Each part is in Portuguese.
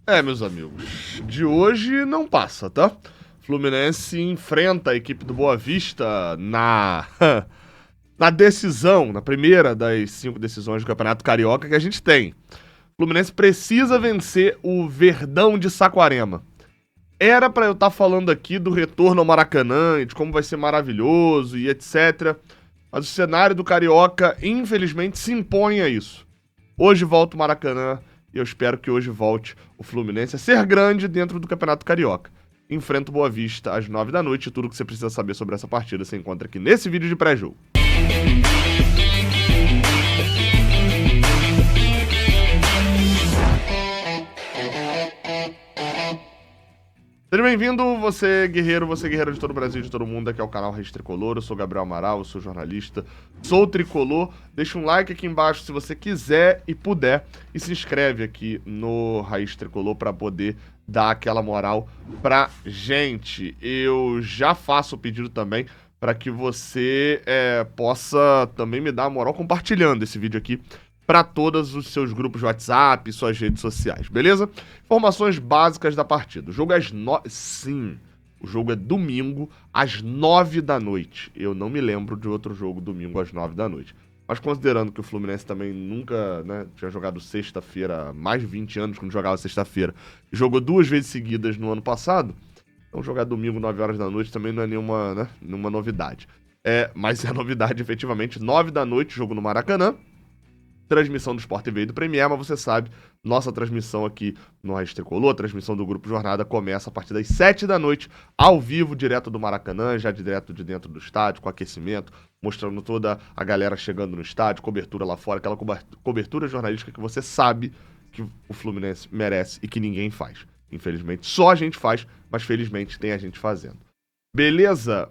Meus amigos, de hoje não passa, tá? Fluminense enfrenta a equipe do Boa Vista na decisão, na primeira das 5 decisões do Campeonato Carioca que a gente tem. Fluminense precisa vencer o Verdão de Saquarema. Era pra eu estar falando aqui do retorno ao Maracanã e de como vai ser maravilhoso e etc. Mas o cenário do Carioca, infelizmente, se impõe a isso. Hoje volta o Maracanã e eu espero que hoje volte o Fluminense a ser grande dentro do Campeonato Carioca. Enfrenta o Boa Vista às 9 da noite e tudo que você precisa saber sobre essa partida você encontra aqui nesse vídeo de pré-jogo. Seja bem-vindo, você guerreiro de todo o Brasil e de todo o mundo, aqui é o canal Raiz Tricolor, eu sou Gabriel Amaral, eu sou jornalista, sou tricolor, deixa um like aqui embaixo se você quiser e puder, e se inscreve aqui no Raiz Tricolor para poder dar aquela moral pra gente. Eu já faço o pedido também para que você possa também me dar a moral compartilhando esse vídeo aqui para todos os seus grupos de WhatsApp e suas redes sociais, beleza? Informações básicas da partida. O jogo é Sim, o jogo é domingo às 9 da noite. Eu não me lembro de outro jogo domingo às 9 da noite. Mas considerando que o Fluminense também nunca, tinha jogado sexta-feira, mais de 20 anos quando jogava sexta-feira, jogou 2 vezes seguidas no ano passado, então jogar domingo 9 horas da noite também não é nenhuma novidade. Mas é novidade efetivamente, 9 da noite, jogo no Maracanã. Transmissão do Sport TV e do Premier, mas você sabe, nossa transmissão aqui no Raiz Tricolor, a transmissão do Grupo Jornada, começa a partir das 7 da noite, ao vivo, direto do Maracanã, já direto de dentro do estádio, com aquecimento, mostrando toda a galera chegando no estádio, cobertura lá fora, aquela cobertura jornalística que você sabe que o Fluminense merece e que ninguém faz. Infelizmente, só a gente faz, mas felizmente tem a gente fazendo. Beleza?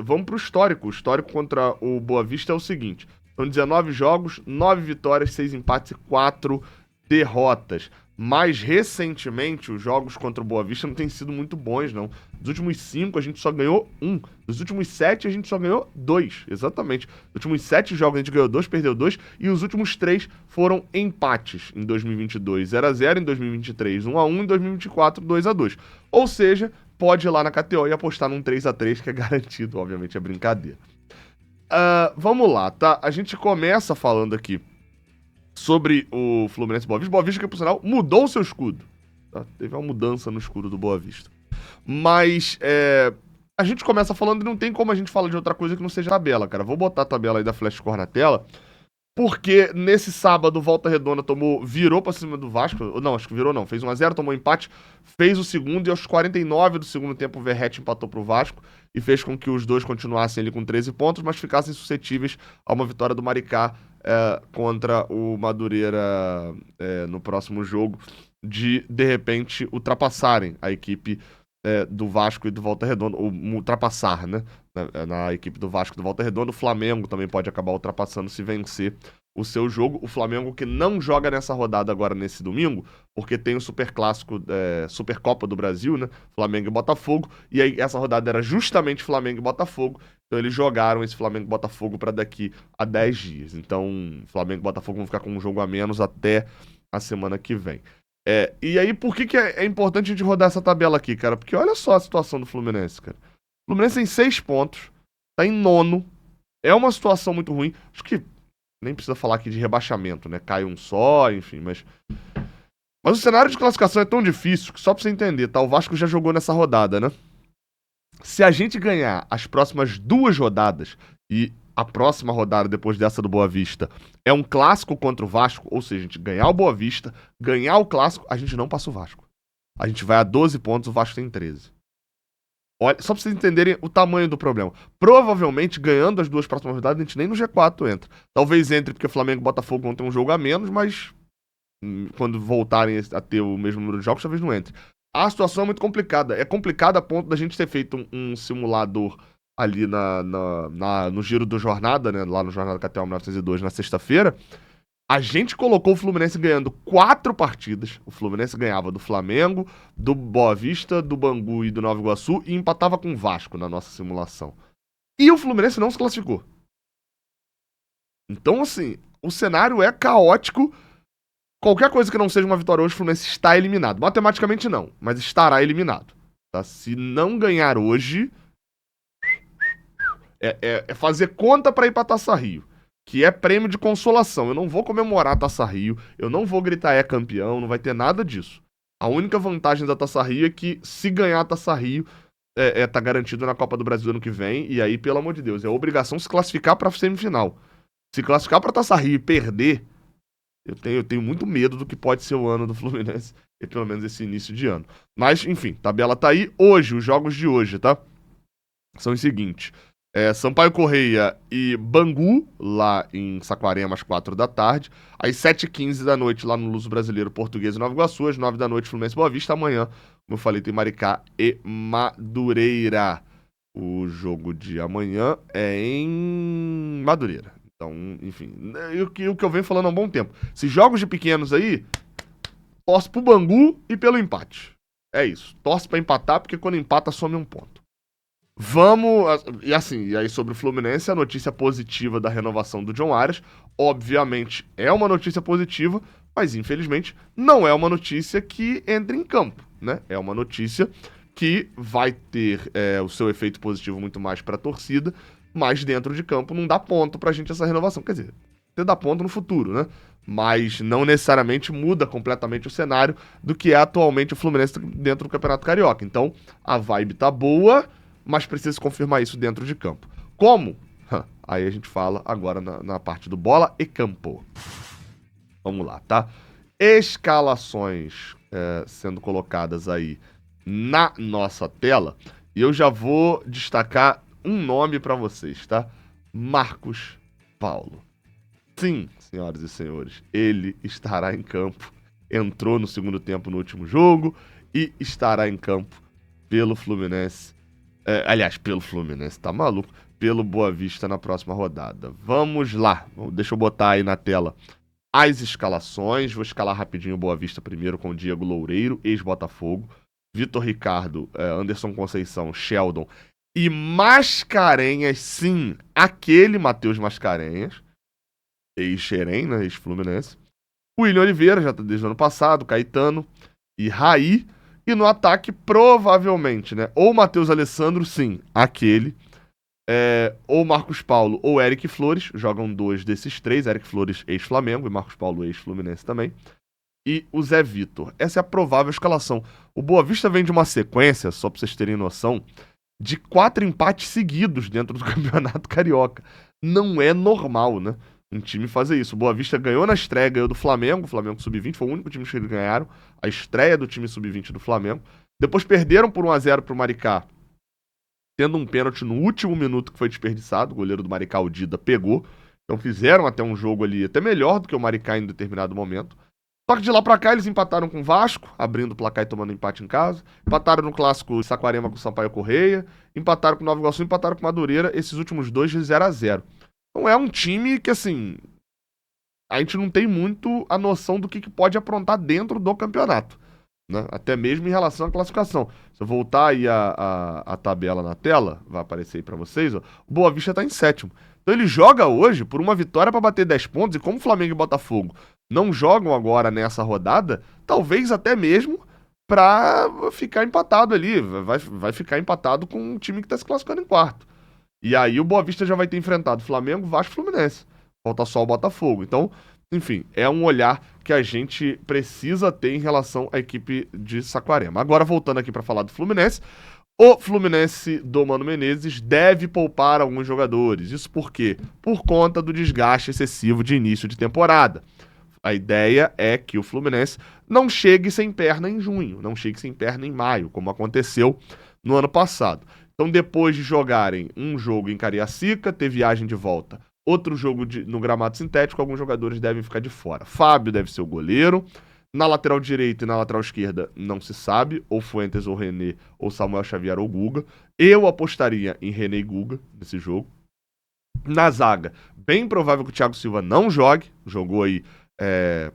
Vamos pro histórico. O histórico contra o Boa Vista é o seguinte: são 19 jogos, 9 vitórias, 6 empates e 4 derrotas. Mais recentemente, os jogos contra o Boa Vista não têm sido muito bons, não. Dos últimos 5, a gente só ganhou 1. Dos últimos 7, a gente só ganhou 2. Exatamente. Dos últimos 7 jogos, a gente ganhou 2, perdeu 2. E os últimos 3 foram empates em 2022. 0x0 em 2023, 1x1 em 2024, 2x2. Ou seja, pode ir lá na KTO e apostar num 3x3, que é garantido, obviamente, é brincadeira. Vamos lá, tá? A gente começa falando aqui sobre o Fluminense Boa Vista. Boa Vista, que por sinal mudou o seu escudo, tá? Teve uma mudança no escudo do Boa Vista. Mas a gente começa falando e não tem como a gente falar de outra coisa que não seja a tabela, cara. Vou botar a tabela aí da Flashscore na tela, porque nesse sábado o Volta Redonda virou pra cima do Vasco. Não, acho que virou não. Fez 1x0, tomou empate, fez o segundo e aos 49 do segundo tempo o Verratti empatou pro Vasco e fez com que os dois continuassem ali com 13 pontos, mas ficassem suscetíveis a uma vitória do Maricá contra o Madureira no próximo jogo, de repente ultrapassarem a equipe do Vasco e do Volta Redonda, ou ultrapassar, né? Na equipe do Vasco e do Volta Redonda. O Flamengo também pode acabar ultrapassando se vencer o seu jogo. O Flamengo que não joga nessa rodada agora nesse domingo, porque tem o Super Clássico, Supercopa do Brasil, né? Flamengo e Botafogo. E aí essa rodada era justamente Flamengo e Botafogo. Então eles jogaram esse Flamengo e Botafogo para daqui a 10 dias. Então Flamengo e Botafogo vão ficar com um jogo a menos até a semana que vem. E aí, por que é importante a gente rodar essa tabela aqui, cara? Porque olha só a situação do Fluminense, cara. O Fluminense tem 6 pontos, tá em 9º. É uma situação muito ruim. Acho que nem precisa falar aqui de rebaixamento, né? Cai um só, enfim, mas o cenário de classificação é tão difícil que só pra você entender, tá? O Vasco já jogou nessa rodada, né? Se a gente ganhar as próximas 2 rodadas e a próxima rodada, depois dessa do Boa Vista, é um clássico contra o Vasco, ou seja, a gente ganhar o Boa Vista, ganhar o clássico, a gente não passa o Vasco. A gente vai a 12 pontos, o Vasco tem 13. Olha, só pra vocês entenderem o tamanho do problema. Provavelmente, ganhando as 2 próximas rodadas, a gente nem no G4 entra. Talvez entre, porque o Flamengo e o Botafogo vão ter um jogo a menos, mas quando voltarem a ter o mesmo número de jogos, talvez não entre. A situação é muito complicada. É complicada a ponto da gente ter feito um simulador ali no giro do Jornada, né? Lá no Jornada KTO 1902, na sexta-feira. A gente colocou o Fluminense ganhando 4 partidas. O Fluminense ganhava do Flamengo, do Boa Vista, do Bangu e do Nova Iguaçu e empatava com o Vasco na nossa simulação. E o Fluminense não se classificou. Então, assim, o cenário é caótico Qualquer coisa que não seja uma vitória hoje, o Fluminense está eliminado. Matematicamente não, mas estará eliminado. Tá? Se não ganhar hoje, é fazer conta para ir pra Taça Rio, que é prêmio de consolação. Eu não vou comemorar a Taça Rio, eu não vou gritar é campeão, não vai ter nada disso. A única vantagem da Taça Rio é que se ganhar a Taça Rio, tá garantido na Copa do Brasil ano que vem, e aí, pelo amor de Deus, é obrigação se classificar pra semifinal. Se classificar pra Taça Rio e perder, eu tenho muito medo do que pode ser o ano do Fluminense, e pelo menos esse início de ano. Mas, enfim, tabela tá aí. Hoje, os jogos de hoje, tá? São os seguintes. Sampaio Correia e Bangu, lá em Saquarema, às 4 da tarde. Às 7h15 da noite, lá no Luso Brasileiro Português e Nova Iguaçu. Às 9 da noite, Fluminense Boa Vista. Amanhã, como eu falei, tem Maricá e Madureira. O jogo de amanhã é em Madureira. Então, enfim, o que eu venho falando há um bom tempo. Esses jogos de pequenos aí, torce pro Bangu e pelo empate. É isso. Torce pra empatar, porque quando empata, some um ponto. E aí sobre o Fluminense, a notícia positiva da renovação do John Arias, obviamente é uma notícia positiva, mas infelizmente não é uma notícia que entra em campo, né? É uma notícia que vai ter o seu efeito positivo muito mais para a torcida, mas dentro de campo não dá ponto pra gente essa renovação. Quer dizer, você dá ponto no futuro, né? Mas não necessariamente muda completamente o cenário do que é atualmente o Fluminense dentro do Campeonato Carioca. Então, a vibe tá boa, mas precisa confirmar isso dentro de campo. Como? Aí a gente fala agora na parte do bola e campo. Vamos lá, tá? Escalações sendo colocadas aí na nossa tela. E eu já vou destacar um nome para vocês, tá? Marcos Paulo. Sim, senhoras e senhores, ele estará em campo. Entrou no segundo tempo no último jogo e estará em campo pelo Fluminense. Aliás, pelo Fluminense, tá maluco? Pelo Boa Vista na próxima rodada. Vamos lá. Deixa eu botar aí na tela as escalações. Vou escalar rapidinho o Boa Vista primeiro com o Diego Loureiro, ex-Botafogo. Vitor Ricardo, Anderson Conceição, Sheldon e Mascarenhas, sim, aquele Matheus Mascarenhas, ex-Xerém, né, ex-Fluminense. William Oliveira, já tá desde o ano passado, Caetano e Raí. E no ataque, provavelmente, né? Ou Matheus Alessandro, sim, aquele. Ou Marcos Paulo ou Eric Flores. Jogam dois desses três. Eric Flores, ex-Flamengo, e Marcos Paulo, ex-Fluminense também. E o Zé Vitor. Essa é a provável escalação. O Boa Vista vem de uma sequência, só pra vocês terem noção, de 4 empates seguidos dentro do Campeonato Carioca. Não é normal, né? Um time fazer isso. O Boa Vista ganhou na estreia, ganhou do Flamengo. O Flamengo Sub-20 foi o único time que eles ganharam. A estreia do time Sub-20 do Flamengo. Depois perderam por 1-0 pro Maricá, tendo um pênalti no último minuto que foi desperdiçado. O goleiro do Maricá, o Dida, pegou. Então fizeram até um jogo ali até melhor do que o Maricá em determinado momento. Só que de lá pra cá eles empataram com o Vasco, abrindo o placar e tomando empate em casa. Empataram no clássico Saquarema com o Sampaio Correia. Empataram com o Nova Iguaçu, empataram com o Madureira. Esses últimos dois de 0-0. Então é um time que, assim, a gente não tem muito a noção do que pode aprontar dentro do campeonato, né? Até mesmo em relação à classificação. Se eu voltar aí a tabela na tela, vai aparecer aí pra vocês, ó, o Boa Vista tá em 7º. Então ele joga hoje por uma vitória pra bater 10 pontos, e como Flamengo e Botafogo não jogam agora nessa rodada, talvez até mesmo pra ficar empatado ali. Vai ficar empatado com um time que tá se classificando em quarto. E aí o Boa Vista já vai ter enfrentado Flamengo, Vasco e Fluminense. Falta só o Botafogo. Então, enfim, é um olhar que a gente precisa ter em relação à equipe de Saquarema. Agora, voltando aqui para falar do Fluminense, o Fluminense do Mano Menezes deve poupar alguns jogadores. Isso por quê? Por conta do desgaste excessivo de início de temporada. A ideia é que o Fluminense não chegue sem perna em junho, não chegue sem perna em maio, como aconteceu no ano passado. Então, depois de jogarem um jogo em Cariacica, ter viagem de volta, outro jogo no gramado sintético, alguns jogadores devem ficar de fora. Fábio deve ser o goleiro. Na lateral direita e na lateral esquerda, não se sabe. Ou Fuentes ou René, ou Samuel Xavier ou Guga. Eu apostaria em René e Guga nesse jogo. Na zaga, bem provável que o Thiago Silva não jogue. Jogou aí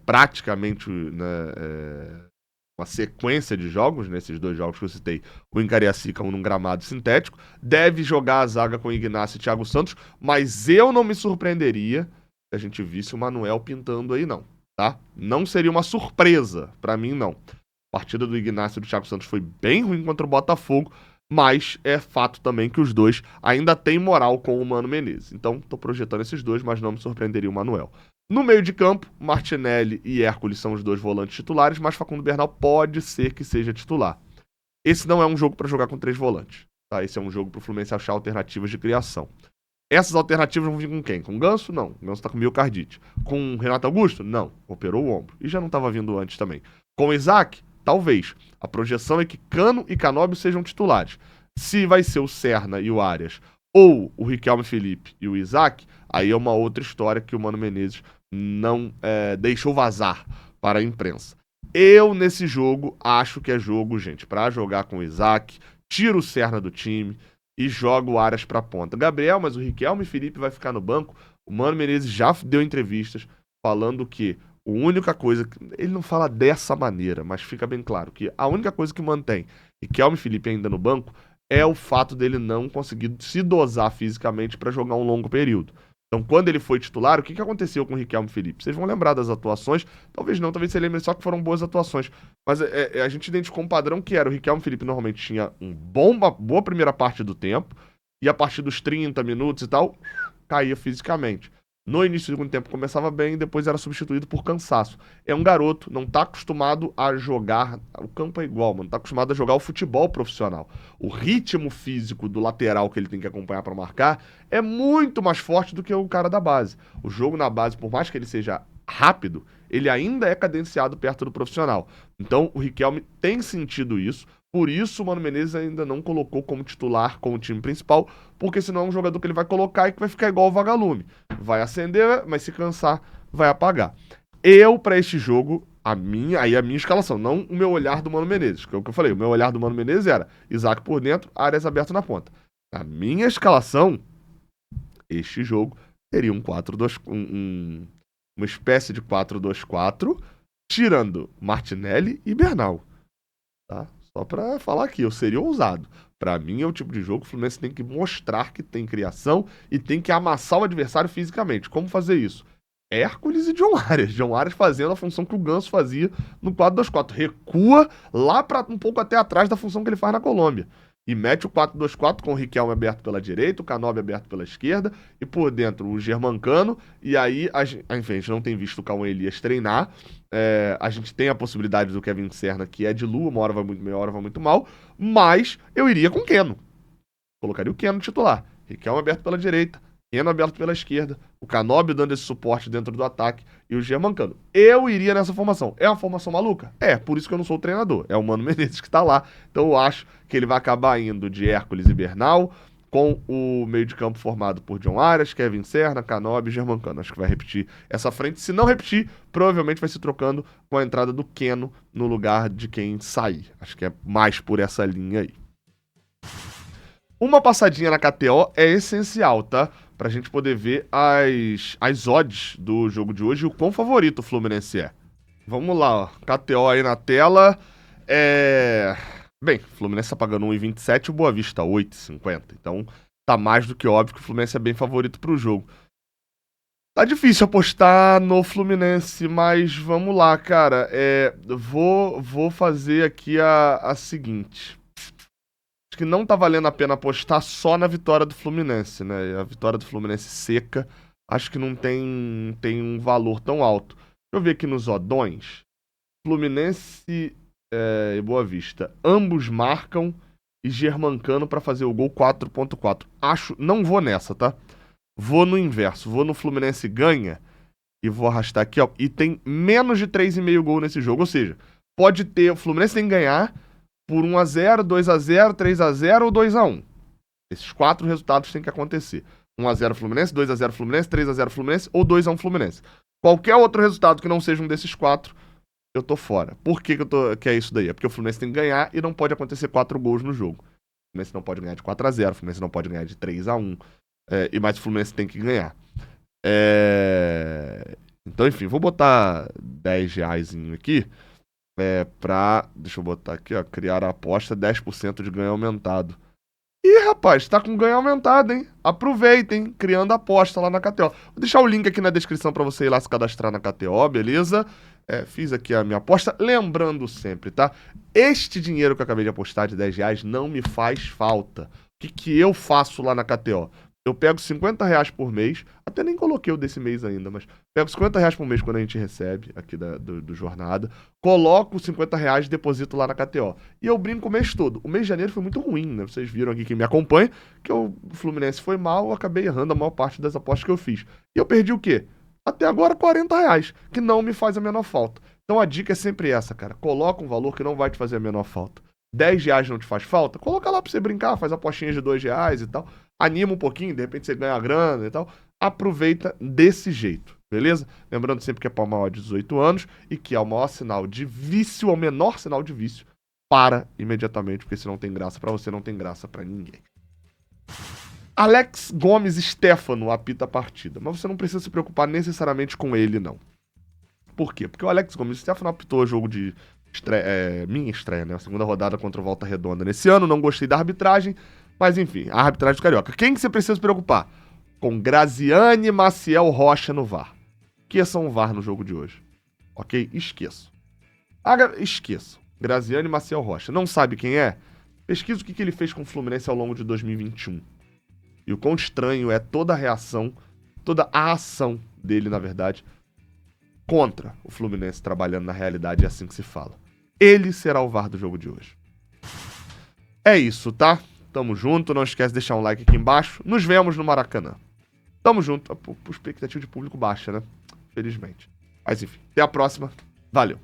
praticamente, né, uma sequência de jogos, nesses dois jogos que eu citei, o em Cariacica, um num gramado sintético. Deve jogar a zaga com Ignacio e Thiago Santos, mas eu não me surpreenderia se a gente visse o Manuel pintando aí, não. tá? Não seria uma surpresa, pra mim não. A partida do Ignacio e do Thiago Santos foi bem ruim contra o Botafogo, mas é fato também que os dois ainda têm moral com o Mano Menezes. Então, tô projetando esses dois, mas não me surpreenderia o Manuel. No meio de campo, Martinelli e Hércules são os dois volantes titulares, mas Facundo Bernal pode ser que seja titular. Esse não é um jogo para jogar com 3 volantes, tá? Esse é um jogo pro Fluminense achar alternativas de criação. Essas alternativas vão vir com quem? Com o Ganso? Não. O Ganso tá com miocardite. Com o Renato Augusto? Não. Operou o ombro. E já não estava vindo antes também. Com o Isaac? Talvez. A projeção é que Cano e Canóbio sejam titulares. Se vai ser o Serna e o Arias ou o Riquelme Felipe e o Isaac, aí é uma outra história que o Mano Menezes não deixou vazar para a imprensa. Eu, nesse jogo, acho que é jogo, gente, para jogar com o Isaac, tira o Serna do time e joga o Arias pra ponta. Gabriel, mas o Riquelme Felipe vai ficar no banco. O Mano Menezes já deu entrevistas falando que a única coisa... Ele não fala dessa maneira, mas fica bem claro que a única coisa que mantém Riquelme Felipe ainda no banco é o fato dele não conseguir se dosar fisicamente para jogar um longo período. Então, quando ele foi titular, o que aconteceu com o Riquelme Felipe? Vocês vão lembrar das atuações, talvez não, talvez você lembre só que foram boas atuações. Mas a gente identificou um padrão que era o Riquelme Felipe normalmente tinha uma boa primeira parte do tempo, e a partir dos 30 minutos e tal, caía fisicamente. No início do segundo tempo começava bem, depois era substituído por cansaço. É um garoto, não tá acostumado a jogar, o campo é igual, mano, tá acostumado a jogar o futebol profissional. O ritmo físico do lateral que ele tem que acompanhar para marcar é muito mais forte do que o cara da base. O jogo na base, por mais que ele seja rápido, ele ainda é cadenciado perto do profissional. Então o Riquelme tem sentido isso. Por isso o Mano Menezes ainda não colocou como titular, como time principal, porque senão é um jogador que ele vai colocar e que vai ficar igual o vagalume. Vai acender, mas se cansar, vai apagar. Eu, pra este jogo, a minha escalação, não o meu olhar do Mano Menezes, que é o que eu falei, o meu olhar do Mano Menezes era Isaac por dentro, Arias aberto na ponta. A minha escalação, este jogo, teria um 4-2, uma espécie de 4-2-4, tirando Martinelli e Bernal, tá? Só pra falar aqui, eu seria ousado. Pra mim é o tipo de jogo que o Fluminense tem que mostrar que tem criação e tem que amassar o adversário fisicamente. Como fazer isso? Hércules e John Arias. John Arias fazendo a função que o Ganso fazia no 4-2-4. Recua lá pra um pouco até atrás da função que ele faz na Colômbia. E mete o 4-2-4 com o Riquelme aberto pela direita, o Canóbio aberto pela esquerda e por dentro o Germancano. E aí, enfim, a gente não tem visto o Cauã Elias treinar. A gente tem a possibilidade do Kevin Serna, que é de lua, uma hora vai muito bem, uma hora vai muito mal. Mas eu iria com o Keno. Colocaria o Keno titular. Riquelme aberto pela direita, Keno aberto pela esquerda, o Canóbio dando esse suporte dentro do ataque e o Germancano. Eu iria nessa formação. É uma formação maluca? É, por isso que eu não sou o treinador. É o Mano Menezes que tá lá. Então eu acho que ele vai acabar indo de Hércules e Bernal, com o meio de campo formado por John Arias, Kevin Serna, Canóbio e Germancano. Acho que vai repetir essa frente. Se não repetir, provavelmente vai se trocando com a entrada do Keno no lugar de quem sair. Acho que é mais por essa linha aí. Uma passadinha na KTO é essencial, tá? Pra gente poder ver as odds do jogo de hoje e o quão favorito o Fluminense é. Vamos lá, ó. KTO aí na tela. Bem, o Fluminense tá pagando 1,27 e o Boa Vista 8,50. Então tá mais do que óbvio que o Fluminense é bem favorito pro jogo. Tá difícil apostar no Fluminense, mas vamos lá, cara. Vou fazer aqui a seguinte. Acho que não tá valendo a pena apostar só na vitória do Fluminense, né? A vitória do Fluminense seca, acho que não tem um valor tão alto. Deixa eu ver aqui nos odões. Fluminense e Boa Vista. Ambos marcam e Germancano pra fazer o gol 4.4. Não vou nessa, tá? Vou no inverso. Vou no Fluminense ganha e vou arrastar aqui, ó. E tem menos de 3,5 gol nesse jogo. Ou seja, pode ter... O Fluminense tem que ganhar por 1-0, 2-0, 3-0 ou 2-1. Esses 4 resultados têm que acontecer. 1-0 Fluminense, 2-0 Fluminense, 3-0 Fluminense ou 2-1 Fluminense. Qualquer outro resultado que não seja um desses 4, eu tô fora. Por que que é isso daí? É porque o Fluminense tem que ganhar e não pode acontecer 4 gols no jogo. O Fluminense não pode ganhar de 4-0, o Fluminense não pode ganhar de 3-1. Mas o Fluminense tem que ganhar. Então, enfim, vou botar R$10 aqui. Deixa eu botar aqui, ó, criar a aposta, 10% de ganho aumentado. E Ih, rapaz, tá com ganho aumentado, hein? Aproveitem, criando aposta lá na KTO. Vou deixar o link aqui na descrição pra você ir lá se cadastrar na KTO, beleza? Fiz aqui a minha aposta. Lembrando sempre, tá? Este dinheiro que eu acabei de apostar de R$10 não me faz falta. O que eu faço lá na KTO? Eu pego R$50 por mês, até nem coloquei o desse mês ainda, mas pego R$50 por mês quando a gente recebe aqui do Jornada, coloco R$50 e deposito lá na KTO. E eu brinco o mês todo. O mês de janeiro foi muito ruim, né? Vocês viram aqui quem me acompanha, que o Fluminense foi mal, eu acabei errando a maior parte das apostas que eu fiz. E eu perdi o quê? Até agora R$40, que não me faz a menor falta. Então a dica é sempre essa, cara. Coloca um valor que não vai te fazer a menor falta. R$10 não te faz falta? Coloca lá pra você brincar, faz apostinhas de R$2 e tal. Anima um pouquinho, de repente você ganha grana e tal. Aproveita desse jeito, beleza? Lembrando sempre que é para maior de 18 anos e que é o maior sinal de vício, ou menor sinal de vício, para imediatamente, porque se não tem graça para você, não tem graça para ninguém. Alex Gomes Stefano apita a partida, mas você não precisa se preocupar necessariamente com ele, não. Por quê? Porque o Alex Gomes Stefano apitou o jogo de minha estreia, né? A segunda rodada contra o Volta Redonda nesse ano, não gostei da arbitragem, mas enfim, a arbitragem do Carioca. Quem que você precisa se preocupar? Com Graziane Maciel Rocha no VAR. Esqueçam o VAR no jogo de hoje. Ok? Esqueçam. Esqueçam. Graziane Maciel Rocha. Não sabe quem é? Pesquisa o que ele fez com o Fluminense ao longo de 2021. E o quão estranho é toda a reação, toda a ação dele, na verdade, contra o Fluminense trabalhando na realidade, é assim que se fala. Ele será o VAR do jogo de hoje. É isso, tá? Tamo junto, não esquece de deixar um like aqui embaixo. Nos vemos no Maracanã. Tamo junto. A expectativa de público baixa, né? Felizmente. Mas enfim, até a próxima. Valeu.